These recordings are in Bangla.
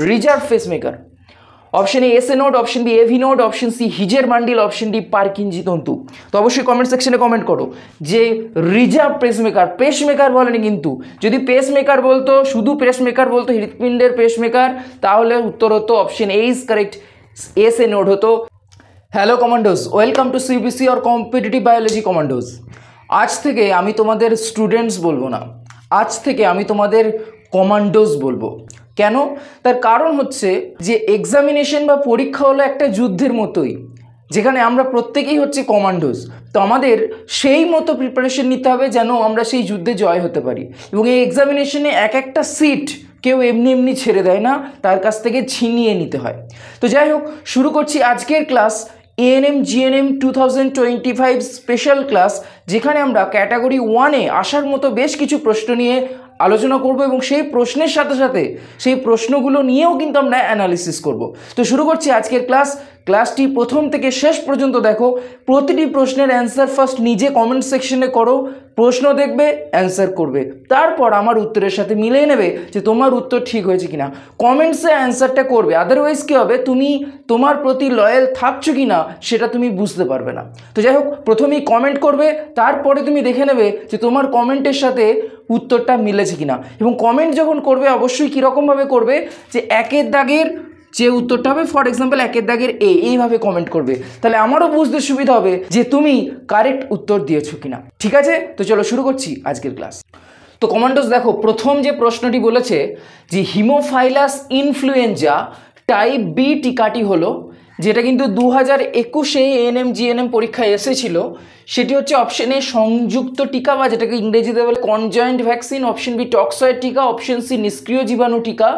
Reserve pacemaker, option A SA node, option B AV node, option C হিজের বান্ডিল, অপশন ডি পারকিনজি তন্তু। তো অবশ্যই কমেন্ট সেকশনে কমেন্ট করো যে রিজার্ভ পেসমেকার, পেসমেকার বলেনি কিন্তু, যদি পেসমেকার বলতো, শুধু পেসমেকার বলতো, হৃৎপিণ্ডের পেসমেকার, তাহলে উত্তর হতো option A is correct, SA node হতো। Hello commandos, welcome to CBC or competitive biology commandos. আজ থেকে আমি তোমাদের স্টুডেন্টস বলবো না, আজ থেকে আমি তোমাদের কমান্ডোজ বলবো। কেন? তার কারণ হচ্ছে যে এক্সামিনেশন বা পরীক্ষা হলো একটা যুদ্ধের মতোই, যেখানে আমরা প্রত্যেকেই হচ্ছে কমান্ডোজ। তো আমাদের সেই মতো প্রিপারেশন নিতে হবে যেন আমরা সেই যুদ্ধে জয় হতে পারি। এবং এই এক্সামিনেশনে এক একটা সিট কেউ এমনি এমনি ছেড়ে দেয় না, তার কাছ থেকে ছিনিয়ে নিতে হয়। তো যাই হোক, শুরু করছি আজকের class ANM GNM 2025 special class, যেখানে আমরা ক্যাটাগরি 1-এ আসার মতো বেশ কিছু প্রশ্ন নিয়ে আলোচনা করব এবং সেই প্রশ্নের সাথে সাথে সেই প্রশ্নগুলো নিয়েও কিন্তু আমরা অ্যানালিসিস করব। তো শুরু করছি আজকের ক্লাসটি প্রথম থেকে শেষ পর্যন্ত দেখো। প্রতিটি প্রশ্নের অ্যান্সার ফার্স্ট নিজে কমেন্ট সেকশনে করো, প্রশ্ন দেখবে, অ্যান্সার করবে, তারপর আমার উত্তরের সাথে মিলিয়ে নেবে যে তোমার উত্তর ঠিক হয়েছে কিনা। কমেন্টসে অ্যান্সারটা করবে, আদারওয়াইজ কী হবে, তুমি তোমার প্রতি লয়াল থাকছো কি না সেটা তুমি বুঝতে পারবে না। তো যাই হোক, প্রথমেই কমেন্ট করবে, তারপরে তুমি দেখে নেবে যে তোমার কমেন্টের সাথে উত্তরটা মিলেছে কিনা। এবং কমেন্ট যখন করবে অবশ্যই কীরকমভাবে করবে, যে একের দাগের যে উত্তরটা হবে, ফর এক্সাম্পল একের দাগের এ, এইভাবে কমেন্ট করবে, তাহলে আমারও বুঝতে সুবিধা হবে যে তুমি কারেক্ট উত্তর দিয়েছো কিনা। ঠিক আছে, তো চলো শুরু করছি আজকের ক্লাস। তো কমান্ডোস দেখো, প্রথম যে প্রশ্নটি বলেছে যে হিমোফাইলাস ইনফ্লুয়েঞ্জা টাইপ বি টিকাটি হলো, যেটা কিন্তু 2021-এ এএনএম জিএনএম পরীক্ষায় এসেছিল, সেটি হচ্ছে অপশন এ সংযুক্ত টিকা, বা যেটাকে ইংরেজিতে বলে conjugate vaccine, option B toxoid টিকা, অপশন সি নিষ্ক্রিয় জীবাণু টিকা,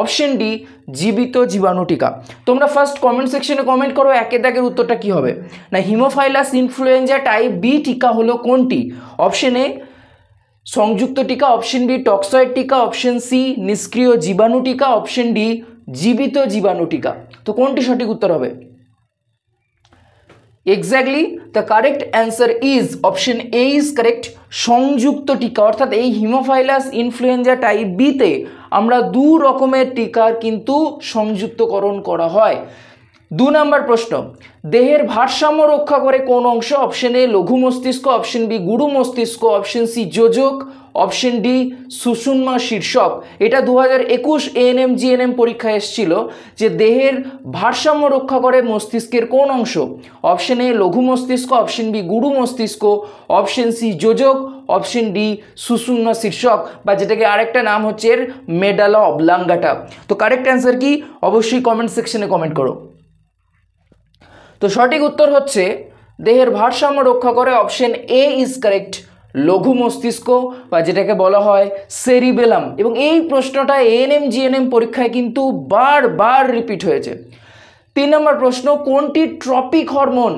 অপশন ডি জীবিত জীবাণু টিকা। তোমরা ফার্স্ট কমেন্ট সেকশনে কমেন্ট করো একের দাগের উত্তরটা কী হবে। না, হিমোফাইলাস ইনফ্লুয়েঞ্জা টাইপ বি টিকা হলো কোনটি? অপশন এ সংযুক্ত টিকা, অপশন বি টক্সয়েড টিকা, অপশন সি নিষ্ক্রিয় জীবাণু টিকা, অপশন ডি জীবিত জীবাণু টিকা। তো কোনটি সঠিক উত্তর হবে? Exactly the correct answer is option A is correct, সংযুক্ত টিকা। অর্থাৎ এই হিমোফাইলাস ইনফ্লুয়েঞ্জা টাইপ বিতে আমরা দু রকমের টিকার কিন্তু সংযুক্তকরণ করা হয়। 2 নম্বর প্রশ্ন, দেহের ভারসাম্য রক্ষা করে কোন অংশ? অপশন এ লঘু মস্তিষ্ক, অপশন বি গুরু মস্তিষ্ক, অপশন সি যোজক, অপশন ডি সুষুম্না শীর্ষক। এটা 2021 এএনএম জিএনএম পরীক্ষায় এসেছিল যে দেহের ভারসাম্য রক্ষা করে মস্তিষ্কের কোন অংশ? অপশন এ লঘু মস্তিষ্ক, অপশন বি গুরু মস্তিষ্ক, অপশন সি যোজক, অপশন ডি সুষুম্না শীর্ষক, বা যেটাকে আরেকটা নাম হচ্ছে এর মেডালা অবলাঙ্গাটা। তো কারেক্ট অ্যান্সার কি? অবশ্যই কমেন্ট সেকশনে কমেন্ট করো। তো সঠিক উত্তর হচ্ছে দেহের ভারসাম্য রক্ষা করে, অপশন এ ইজ কারেক্ট, লঘু মস্তিষ্ক, বা যেটাকে বলা হয় সেরিবেলাম। এবং এই প্রশ্নটা এএনএম জিএনএম পরীক্ষায় কিন্তু বারবার রিপিট হয়েছে। 3 নম্বর প্রশ্ন, কোনটি ট্রপিক হরমোন?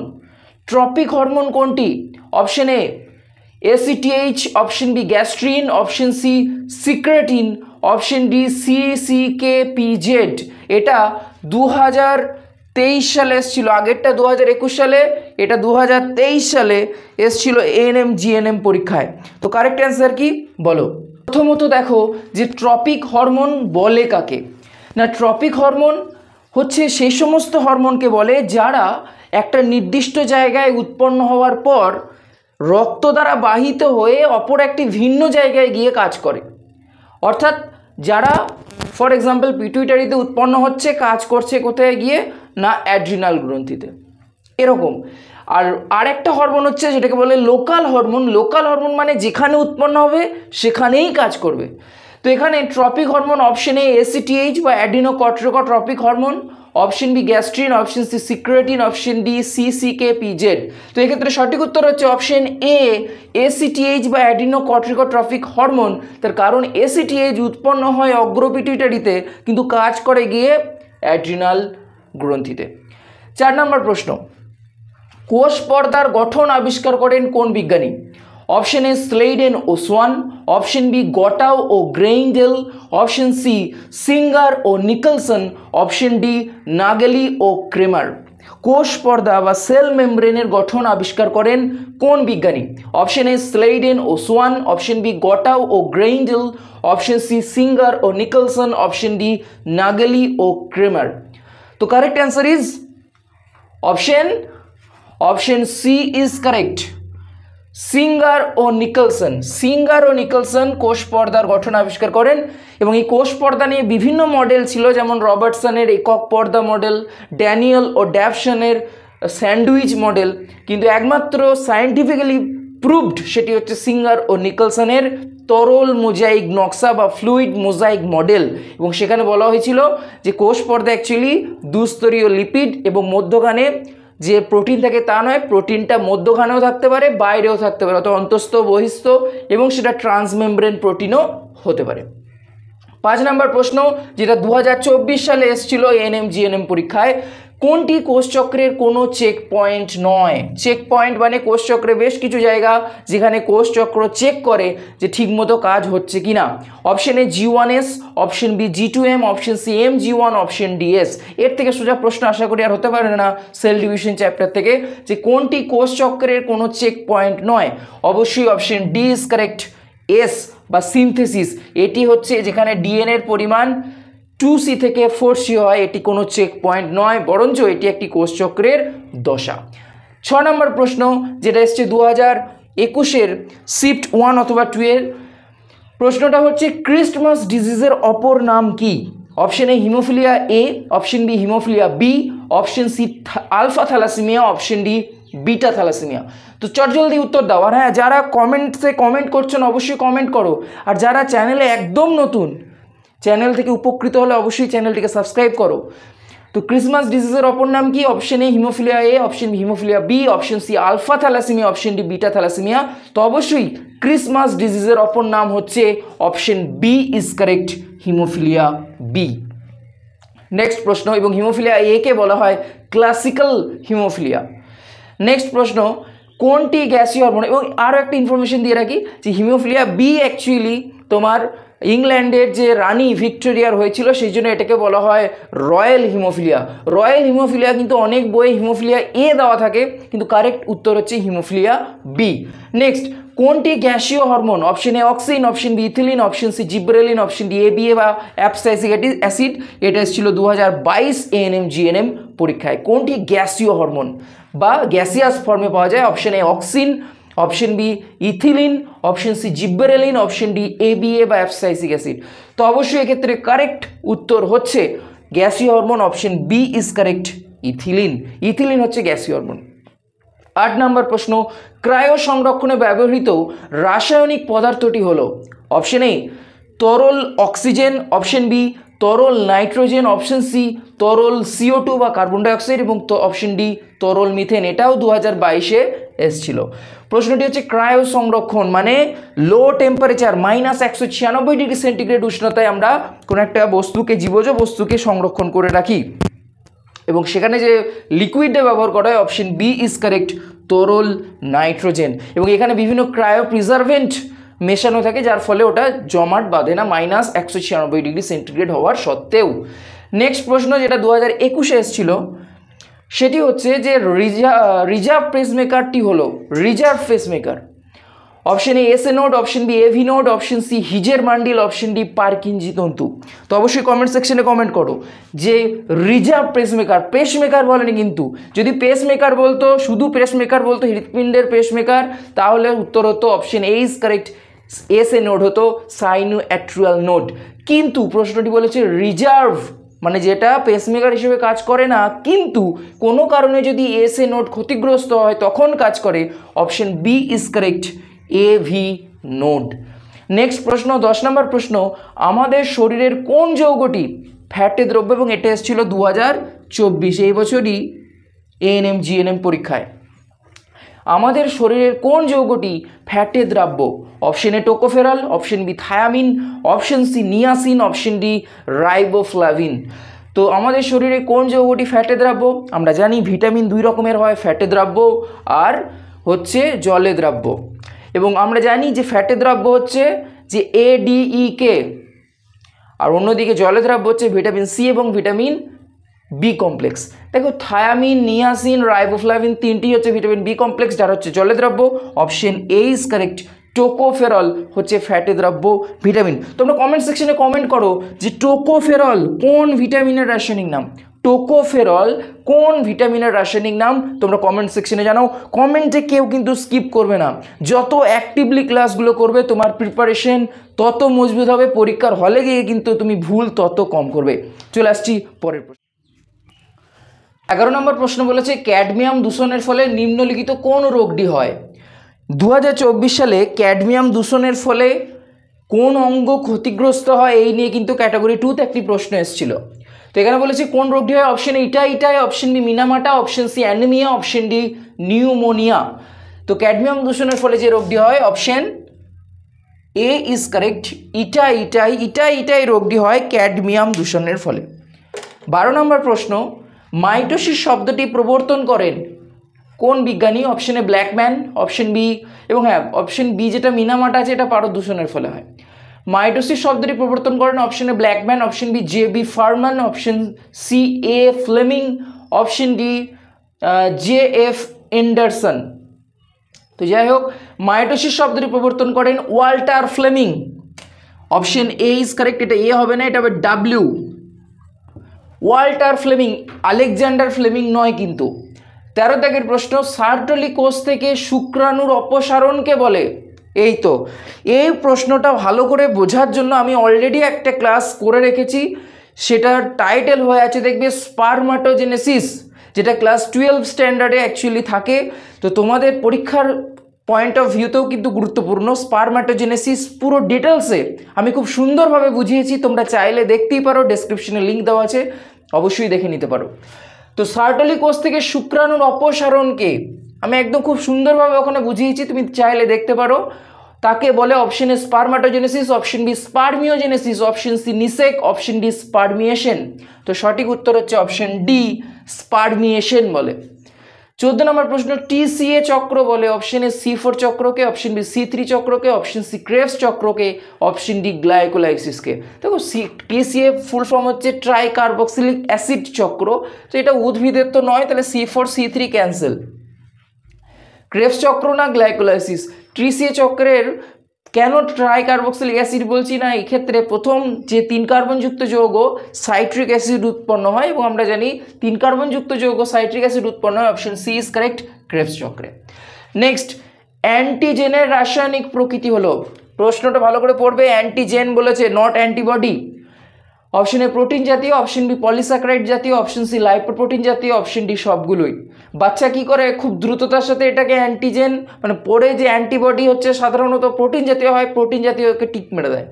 ট্রপিক হরমোন কোনটি? Option A ACTH, option B gastrin, option C secretin, option D CCKPZ. এটা 2023 সালে এসেছিল, আগেরটা 2021 সালে, এটা 2023 সালে এসেছিল এএনএম জিএনএম পরীক্ষায়। তো কারেক্ট অ্যান্সার কি বলো? প্রথমত দেখো যে ট্রপিক হরমোন বলে কাকে। না, ট্রপিক হরমোন হচ্ছে সেই সমস্ত হরমোনকে বলে যারা একটা নির্দিষ্ট জায়গায় উৎপন্ন হওয়ার পর রক্ত দ্বারা বাহিত হয়ে অপর একটি ভিন্ন জায়গায় গিয়ে কাজ করে। অর্থাৎ যারা ফর এক্সাম্পল পিটুইটারিতে উৎপন্ন হচ্ছে, কাজ করছে কোথায় গিয়ে? না, অ্যাড্রিনাল গ্রন্থিতে, এরকম। আর আরেকটা হরমোন হচ্ছে যেটাকে বলে লোকাল হরমোন। লোকাল হরমোন মানে যেখানে উৎপন্ন হবে সেখানেই কাজ করবে। তো এখানে tropic hormone option A ACTH বা adrenocorticotropic hormone, option B gastrin, option C secretin, option D CCKPZ. তো এক্ষেত্রে সঠিক উত্তর হচ্ছে অপশন এ এসিটিএইচ বা অ্যাডিনোকর্টিকোট্রপিক হরমোন। তার কারণ এসিটিএইচ উৎপন্ন হয় অগ্রপিটুইটারিতে, কিন্তু কাজ করে গিয়ে অ্যাড্রিনাল গ্রন্থিতে। 4 নম্বর প্রশ্ন, কোষ পর্দার গঠন আবিষ্কার করেন কোন বিজ্ঞানী? অপশন এ স্লেইডেন ও সোয়ান, অপশন বি গটাও ও গ্রেইন্ডেল, অপশন সি সিঙ্গার ও নিকলসন, অপশন ডি নাগেলি ও ক্রেমার। কোষ পর্দা বা সেল মেমব্রেনের গঠন আবিষ্কার করেন কোন বিজ্ঞানী? অপশন এ স্লেইডেন ও সোয়ান, অপশন বি গটাও ও গ্রেইন্ডেল, অপশন সি সিঙ্গার ও নিকলসন, অপশন ডি নাগেলি ও ক্রেমার। তো correct answer is option C is correct. Singer ও নিকলসন কোষ পর্দার গঠন আবিষ্কার করেন এবং এই কোষ পর্দা নিয়ে বিভিন্ন মডেল ছিল, যেমন রবার্টসনের একক পর্দা মডেল, ড্যানিয়েল ও ড্যাভসনের স্যান্ডউইচ মডেল, কিন্তু একমাত্র সায়েন্টিফিক্যালি প্রুভড সেটি হচ্ছে সিঙ্গার ও নিকলসনের তরল মোজাইক নকশা বা ফ্লুইড মোজাইক মডেল। এবং সেখানে বলা হয়েছিল যে কোষ পর্দা অ্যাকচুয়ালি দুস্তরীয় লিপিড এবং মধ্যখানে যে প্রোটিন থাকে তা নয়, প্রোটিনটা মধ্যখানেও থাকতে পারে, বাইরেও থাকতে পারে, অর্থাৎ অন্তঃস্থ বহিস্থ, এবং সেটা ট্রান্সমেমব্রেন প্রোটিনও হতে পারে। 5 নম্বর প্রশ্ন, যেটা 2024 সালে এসেছিল এএনএম-জিএনএম পরীক্ষায়, কোনটি কোষচক্রের কোনো চেক পয়েন্ট নয়? চেক পয়েন্ট মানে কোষচক্রে বেশ কিছু জায়গা যেখানে কোষচক্র চেক করে যে ঠিকমতো কাজ হচ্ছে কিনা। Option A G1S, option B G2M, option C MG1, option DS। এর থেকে সোজা প্রশ্ন আশা করি আর হতে পারে না সেল ডিভিশন চ্যাপ্টার থেকে, যে কোনটি কোষচক্রের কোনো চেক পয়েন্ট নয়। অবশ্যই option D is correct. S বা সিনথেসিস, এটি হচ্ছে যেখানে ডিএনএর পরিমাণ 2C থেকে 4C হয়, এটি কোনো চেক পয়েন্ট নয়, বরঞ্চ এটি একটি কোষচক্রের দশা। 6 নম্বর প্রশ্ন, যেটা এসছে 2021-এর শিফট 1 অথবা 2 এর প্রশ্নটা হচ্ছে ক্রিস্টমাস ডিজিজের অপর নাম কি? Option A haemophilia A, option B haemophilia B, option C alpha thalassaemia, option D beta thalassaemia. তো চটজলদি উত্তর দাও। আর হ্যাঁ, যারা কমেন্টসে কমেন্ট করছেন অবশ্যই কমেন্ট করো, আর যারা চ্যানেলে একদম নতুন, চ্যানেল থেকে উপকৃত হলে অবশ্যই চ্যানেলটিকে সাবস্ক্রাইব করো। তো ক্রিসমাস ডিজিজের অপর নাম কি? Option A haemophilia A, option B haemophilia B, option C alpha thalassaemia, option D beta thalassaemia. তো অবশ্যই ক্রিসমাস ডিজিজের অপর নাম হচ্ছে option B is correct, haemophilia B. Next প্রশ্ন, এবং হিমোফিলিয়া এ কে বলা হয় ক্লাসিক্যাল হিমোফিলিয়া। নেক্সট প্রশ্ন, কোনটি গ্যাসীয় হরমোন? এবং আরও একটা ইনফরমেশন দিয়ে রাখি যে হিমোফিলিয়া বি অ্যাকচুয়ালি তোমার ইংল্যান্ডের যে রানী ভিক্টোরিয়ার হয়েছিল সেই জন্য এটাকে বলা হয় রয়্যাল হিমোফিলিয়া। রয়্যাল হিমোফিলিয়া কিন্তু অনেক বইয়ে হিমোফিলিয়া এ দেওয়া থাকে, কিন্তু কারেক্ট উত্তর হচ্ছে হিমোফিলিয়া বি। নেক্সট, কোনটি গ্যাসীয় হরমোন? Option A auxin, option B ethylene, option C gibberellin, option D ABA বা অ্যাবসাইসিক অ্যাসিড। এটা এসেছিল 2022 এএনএম-জিএনএম পরীক্ষায়। কোনটি গ্যাসীয় হরমোন বা গ্যাসিয়াস ফর্মে পাওয়া যায়? Option A auxin, option B ethylene, option C gibberellin, option D ABA বা অ্যাবসাইসিক অ্যাসিড। তো অবশ্যই এক্ষেত্রে কারেক্ট উত্তর হচ্ছে গ্যাসীয় হরমোন, option B is correct, ethylene. Ethylene হচ্ছে গ্যাসীয় হরমোন। 8 নম্বর প্রশ্ন, ক্রায়ো সংরক্ষণে ব্যবহৃত রাসায়নিক পদার্থটি হলো? অপশন এ তরল অক্সিজেন, অপশন বি তরল নাইট্রোজেন, অপশন সি তরল CO2 বা কার্বন ডাইঅক্সাইড, এবং অপশন ডি তরল মিথেন। এটাও 2022-এ এসেছিল। প্রশ্নটি হচ্ছে ক্রায়ো সংরক্ষণ মানে লো টেম্পারেচার -196 ডিগ্রি সেন্টিগ্রেড উষ্ণতায় আমরা কোনো একটা বস্তুকে, জীবজ বস্তুকে সংরক্ষণ করে রাখি, এবং সেখানে যে লিকুইডে ব্যবহার করা হয় অপশন বি ইজ কারেক্ট, তরল নাইট্রোজেন। এবং এখানে বিভিন্ন ক্রায়ো প্রিজার্ভেন্ট মেশানো থাকে, যার ফলে ওটা জমাট বাঁধে না -196 ডিগ্রি সেন্টিগ্রেড হওয়ার সত্ত্বেও। নেক্সট প্রশ্ন, যেটা 2021-এ এসেছিল, সেটি হচ্ছে যে রিজার্ভ পেসমেকারটি হলো reserve pacemaker. Option A SA node, option B AV node, option C হিজের মান্ডিল, অপশন ডি পারকিনজি তন্তু। তো অবশ্যই কমেন্ট সেকশনে কমেন্ট করো যে রিজার্ভ পেসমেকার বলেনি, কিন্তু যদি পেসমেকার বলতো, শুধু পেসমেকার বলতো, হৃৎপিণ্ডের পেসমেকার, তাহলে উত্তর হতো option A is correct, SA node হতো সাইনোঅ্যাট্রিয়াল নোড। কিন্তু প্রশ্নটি বলেছে রিজার্ভ মানে যেটা পেসমেকার হিসেবে কাজ করে না, কিন্তু কোনো কারণে যদি এসএ নোড ক্ষতিগ্রস্ত হয় তখন কাজ করে, option B is correct, AV node. Next প্রশ্ন, 10 নম্বর প্রশ্ন, আমাদের শরীরের কোন যৌগটি ফ্যাটে দ্রব্য? এবং এটা এসেছিল 2024 এই বছরই এএনএম-জিএনএম পরীক্ষায়। আমাদের শরীরের কোন যৌগটি ফ্যাটে দ্রাব্য? Option A tocopherol, option B thiamine, option C niacin, option D riboflavin. তো আমাদের শরীরে কোন যৌগটি ফ্যাটে দ্রাব্য? আমরা জানি ভিটামিন 2 রকমের হয়, ফ্যাটে দ্রাব্য আর হচ্ছে জলে দ্রাব্য। এবং আমরা জানি যে ফ্যাটে দ্রাব্য হচ্ছে যে ADEK, আর অন্যদিকে জলে দ্রাব্য হচ্ছে ভিটামিন সি এবং ভিটামিন বি কমপ্লেক্স। দেখো থায়ামিন, নিয়াসিন, রাইবোফ্লাভিন তিনটি হচ্ছে ভিটামিন বি কমপ্লেক্স, যারা হচ্ছে জলের দ্রব্য। Option A is correct. Tocopherol হচ্ছে ফ্যাটি দ্রব্য ভিটামিন। তোমরা কমেন্ট সেকশনে কমেন্ট করো যে টোকোফেরল কোন ভিটামিনের রাসায়নিক নাম। টোকোফেরল কোন ভিটামিনের রাসায়নিক নাম তোমরা কমেন্ট সেকশনে জানাও। কমেন্টে কেউ কিন্তু স্কিপ করবে না। যত অ্যাক্টিভলি ক্লাসগুলো করবে তোমার প্রিপারেশন তত মজবুত হবে, পরীক্ষার হলে গিয়ে কিন্তু তুমি ভুল তত কম করবে। চলে আসছি পরের প্রশ্ন। 11 নম্বর প্রশ্ন বলেছে ক্যাডমিয়াম দূষণের ফলে নিম্নলিখিত কোন রোগটি হয়। 2024 সালে ক্যাডমিয়াম দূষণের ফলে কোন অঙ্গ ক্ষতিগ্রস্ত হয় এই নিয়ে কিন্তু ক্যাটাগরি 2তে একটি প্রশ্ন এসেছিল। তো এখানে বলেছে কোন রোগটি হয়। Option A itai, option B Minamata, option C anaemia, option D pneumonia. তো ক্যাডমিয়াম দূষণের ফলে যে রোগটি হয় option A is correct. Itai রোগটি হয় ক্যাডমিয়াম দূষণের ফলে। 12 নম্বর প্রশ্ন মাইটোসিস শব্দটি প্রবর্তন করেন কোন বিজ্ঞানী। Option A Blackman, option B এবং হ্যাঁ অপশন বি যেটা মিনামাটা আছে এটা পারদ দূষণের ফলে হয়। মাইটোসিস শব্দটি প্রবর্তন করেন option A Blackman, option B J B. Farmer, option C A Flemming, option D J F. Anderson. তো যাই হোক মাইটোসিস শব্দটি প্রবর্তন করেন Walter Flemming. Option A is correct. এটা এ হবে না, এটা হবে W. Walter Flemming, Alexander Fleming নয় কিন্তু। 13 দাগের প্রশ্ন সার্টলি কোষ থেকে শুক্রাণুর অপসারণকে বলে। এই তো এই প্রশ্নটা ভালো করে বোঝার জন্য আমি অলরেডি একটা ক্লাস করে রেখেছি, সেটার টাইটেল হয়ে আছে দেখবে স্পারমাটোজেনেসিস, যেটা ক্লাস 12 স্ট্যান্ডার্ডে অ্যাকচুয়ালি থাকে। তো তোমাদের পরীক্ষার পয়েন্ট অফ ভিউতেও কিন্তু গুরুত্বপূর্ণ। স্পারমাটোজেনেসিস পুরো ডিটেলসে আমি খুব সুন্দরভাবে বুঝিয়েছি, তোমরা চাইলে দেখতেই পারো, ডেসক্রিপশনে লিঙ্ক দেওয়া আছে, অবশ্যই দেখে নিতে পারো। তো সার্টলি কোষ থেকে শুক্রাণুর অপসারণকে আমি একদম খুব সুন্দরভাবে ওখানে বুঝিয়েছি, তুমি চাইলে দেখতে পারো। তাকে বলে option A spermatogenesis, option B spermiogenesis, option C নিষেক, অপশন ডি স্পারমিয়েশন। তো সঠিক উত্তর হচ্ছে অপশন ডি স্পারমিয়েশন বলে। 14 নম্বর প্রশ্ন টিসিএ চক্র বলে অপশন এ C4 চক্রকে, অপশন বি C3 চক্রকে, অপশন সি ক্রেবস চক্রকে, অপশন ডি গ্লাইকোলাইসিসকে। দেখো টিসিএ ফুল ফর্ম হচ্ছে ট্রাই কার্বক্সিলিক অ্যাসিড চক্র। তো এটা উদ্ভিদের তো নয়, তাহলে C4 C3 ক্যান্সেল। ক্রেবস চক্র না গ্লাইকোলাইসিস। টিসিএ চক্রের কেন ট্রাই কার্বক্সিলিক অ্যাসিড বলছি না, এই ক্ষেত্রে প্রথম যে 3 কার্বনযুক্ত যৌগ সাইট্রিক অ্যাসিড উৎপন্ন হয়, এবং আমরা জানি 3 কার্বনযুক্ত যৌগ সাইট্রিক অ্যাসিড উৎপন্ন হয়। Option C is correct, Krebs চক্রে। নেক্সট অ্যান্টিজেনের রাসায়নিক প্রকৃতি হলো, প্রশ্নটা ভালো করে পড়বে। অ্যান্টিজেন বলেছে not antibody. Option A protein জাতীয়, অপশন বি পলিস্যাকারাইড জাতীয়, অপশন সি লাইপোপ্রোটিন জাতীয়, অপশন ডি সবগুলোই। বাচ্চা কি করে খুব দ্রুততার সাথে এটাকে অ্যান্টিজেন মানে পড়ে যে অ্যান্টিবডি হচ্ছে সাধারণত প্রোটিন জাতীয় হয়, প্রোটিন জাতীয়কে টিক মেরে দেয়।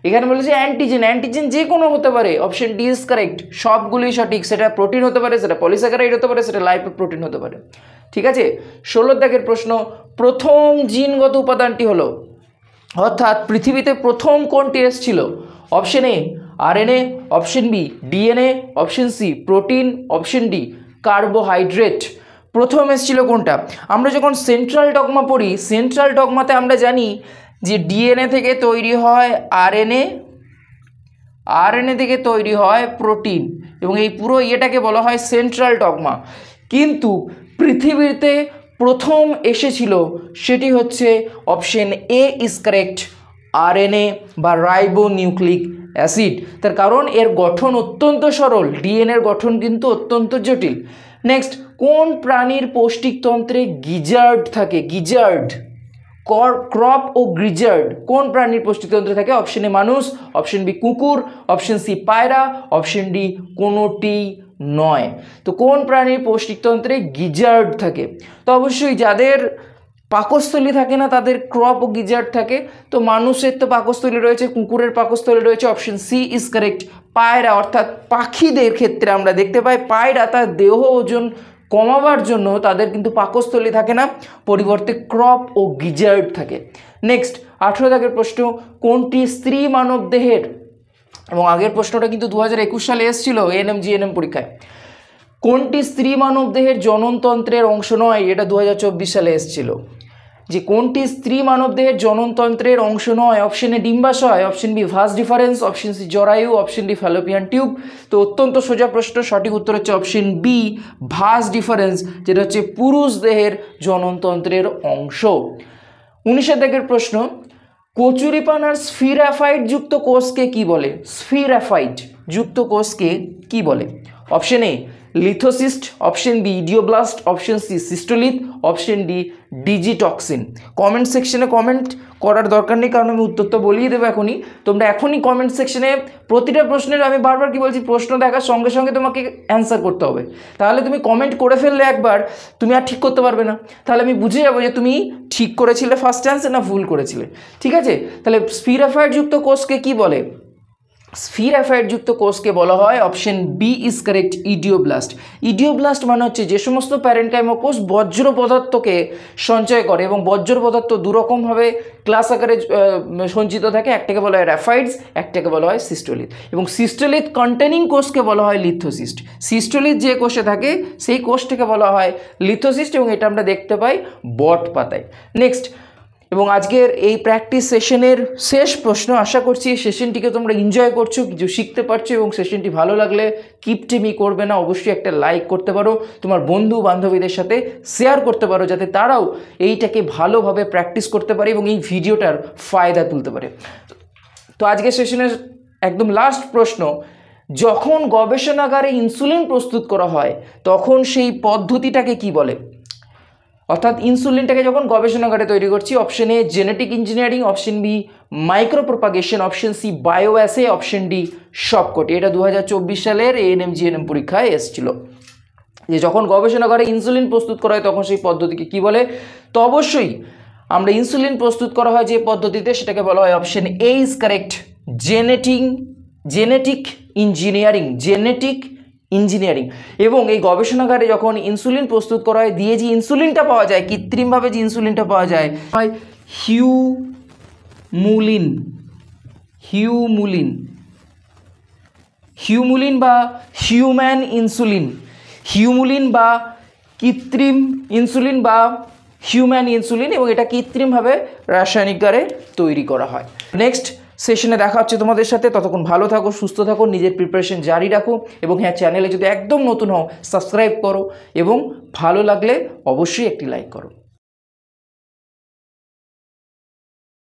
এখানে বলেছে অ্যান্টিজেন যে কোনো হতে পারে। অপশন ডি ইজ কারেক্ট, সবগুলোই সঠিক। সেটা প্রোটিন হতে পারে, সেটা পলিস্যাকারাইড হতে পারে, সেটা লাইপোপ্রোটিন হতে পারে। ঠিক আছে। 16 দাগের প্রশ্ন প্রথম জিনগত উপাদানটি হলো, অর্থাৎ পৃথিবীতে প্রথম কোনটি এসেছিল। Option A RNA, option B DNA, option C protein, option D carbohydrate. প্রথম এসেছিল কোনটা। আমরা যখন সেন্ট্রাল ডগমা পড়ি, সেন্ট্রাল ডগমাতে আমরা জানি যে ডিএনএ থেকে তৈরি হয় আরএনএ, আরএনএ থেকে তৈরি হয় প্রোটিন, এবং এই পুরো ইয়েটাকে বলা হয় সেন্ট্রাল ডগমা। কিন্তু পৃথিবীতে প্রথম এসেছিল সেটি হচ্ছে option A is correct, RNA বা রাইবোনিউক্লিক অ্যাসিড। তার কারণ এর গঠন অত্যন্ত সরল, ডিএনএর গঠন কিন্তু অত্যন্ত জটিল। নেক্সট কোন প্রাণীর পৌষ্টিকতন্ত্রে গিজার্ড থাকে। গিজার্ড, ক্রপ ও গ্রিজার্ড কোন প্রাণীর পৌষ্টিকতন্ত্রে থাকে। অপশন এ মানুষ, অপশন বি কুকুর, অপশন সি পায়রা, অপশন ডি কোনোটি নয়। তো কোন প্রাণীর পৌষ্টিকতন্ত্রে গিজার্ড থাকে। তো অবশ্যই যাদের পাকস্থলী থাকে না তাদের ক্রপ ও গিজার্ড থাকে। তো মানুষের তো পাকস্থলী রয়েছে, কুকুরের পাকস্থলী রয়েছে। Option C is correct. পায়রা অর্থাৎ পাখিদের ক্ষেত্রে আমরা দেখতে পাই পায়রা তার দেহ ওজন কমাবার জন্য তাদের কিন্তু পাকস্থলী থাকে না, পরিবর্তে ক্রপ ও গিজার্ড থাকে। নেক্সট 18 দাগের প্রশ্ন কোনটি স্ত্রী মানব দেহের, এবং আগের প্রশ্নটা কিন্তু 2021 সালে এসেছিল এএনএম জিএনএম পরীক্ষায়। কোনটি স্ত্রী মানব দেহের জননতন্ত্রের অংশ নয়, এটা 2024 সালে এসেছিল। যে কোনটি স্ত্রী মানবদেহের জননতন্ত্রের অংশ নয়? অপশন এ ডিম্বাশয়, option B vas deferens, option C জরায়ু, অপশন ডি ফ্যালোপিয়ান টিউব। তো অত্যন্ত সোজা প্রশ্ন, সঠিক উত্তর হচ্ছে অপশন বি ভাস ডিফারেন্স, যেটা হচ্ছে পুরুষ দেহের জননতন্ত্রের অংশ। 19 দাগের প্রশ্ন, কচুরিপানার স্ফিরাফাইট যুক্ত কোষকে কি বলে? স্ফিরাফাইট যুক্ত কোষকে কি বলে? Option A lithocyst, option B idioblast, option C cystolith, option D digitoxin. Comment সেকশনে কমেন্ট করার দরকার নেই, কারণ আমি উত্তর তো বলিয়ে দেবো এখনই। তোমরা এখনই কমেন্ট সেকশনে প্রতিটা প্রশ্নের, আমি বারবার কি বলছি, প্রশ্ন দেখার সঙ্গে সঙ্গে তোমাকে অ্যান্সার করতে হবে। তাহলে তুমি কমেন্ট করে ফেললে একবার, তুমি আর ঠিক করতে পারবে না। তাহলে আমি বুঝে যাবো যে তুমি ঠিক করেছিলে ফার্স্ট অ্যান্সার না ভুল করেছিলে। ঠিক আছে, তাহলে স্ফিরাফাইট যুক্ত কোষকে কি বলে? স্ফিরাফাইট যুক্ত কোষকে বলা হয়, অপশন বি ইজ কারেক্ট, ইডিওব্লাস্ট। ইডিওব্লাস্ট মানে হচ্ছে যে সমস্ত প্যারেনকাইমা কোষ বজ্র পদার্থকে সঞ্চয় করে, এবং বজ্র পদার্থ দুরকমভাবে ক্লাস আকারে সঞ্চিত থাকে। একটাকে বলা হয় র্যাফাইডস, একটাকে বলা হয় সিস্টোলিথ। এবং সিস্টোলিথ কন্টেনিং কোষকে বলা হয় লিথোসিস্ট। সিস্টোলিথ যে কোষে থাকে সেই কোষটাকে বলা হয় লিথোসিস্ট, এবং এটা আমরা দেখতে পাই বট পাতায়। নেক্সট, এবং আজকের এই প্র্যাকটিস সেশনের শেষ প্রশ্ন। আশা করছি এই সেশনটিকে তোমরা এনজয় করছো, কিছু শিখতে পারছো, এবং সেশনটি ভালো লাগলে কিপটিমি করবে না, অবশ্যই একটা লাইক করতে পারো, তোমার বন্ধু বান্ধবীদের সাথে শেয়ার করতে পারো, যাতে তারাও এইটাকে ভালোভাবে প্র্যাকটিস করতে পারে এবং এই ভিডিওটার ফায়দা তুলতে পারে। তো আজকের সেশনের একদম লাস্ট প্রশ্ন, যখন গবেষণাগারে ইনসুলিন প্রস্তুত করা হয় তখন সেই পদ্ধতিটাকে কি বলে? অর্থাৎ ইনসুলিনটাকে যখন গবেষণাগারে তৈরি করছি, option A genetic engineering, option B micro propagation, option C bioassay, option D সবকটি। এটা 2024 সালের এএনএম জিএনএম পরীক্ষায় এসেছিল, যে যখন গবেষণাগারে ইনসুলিন প্রস্তুত করা হয় তখন সেই পদ্ধতিকে কি বলে? তো অবশ্যই আমরা ইনসুলিন প্রস্তুত করা হয় যে পদ্ধতিতে, সেটাকে বলা হয়, option A is correct, genetic engineering. এবং এই গবেষণাগারে যখন ইনসুলিন প্রস্তুত করা হয়, দিয়ে যে ইনসুলিনটা পাওয়া যায়, কৃত্রিমভাবে যে ইনসুলিনটা পাওয়া যায়, হয় হিউমুলিন বা হিউম্যান ইনসুলিন, হিউমুলিন বা কৃত্রিম ইনসুলিন বা হিউম্যান ইনসুলিন, এবং এটা কৃত্রিমভাবে রাসায়নিক দ্বারে তৈরি করা হয়। নেক্সট সেশনে দেখা হচ্ছে তোমাদের সাথে। ততক্ষণ ভালো থাকো, সুস্থ থাকো, নিজের প্রিপারেশন জারি রাখো, এবং হ্যাঁ, চ্যানেলে যদি একদম নতুন হও সাবস্ক্রাইব করো, এবং ভালো লাগলে অবশ্যই একটি লাইক করো।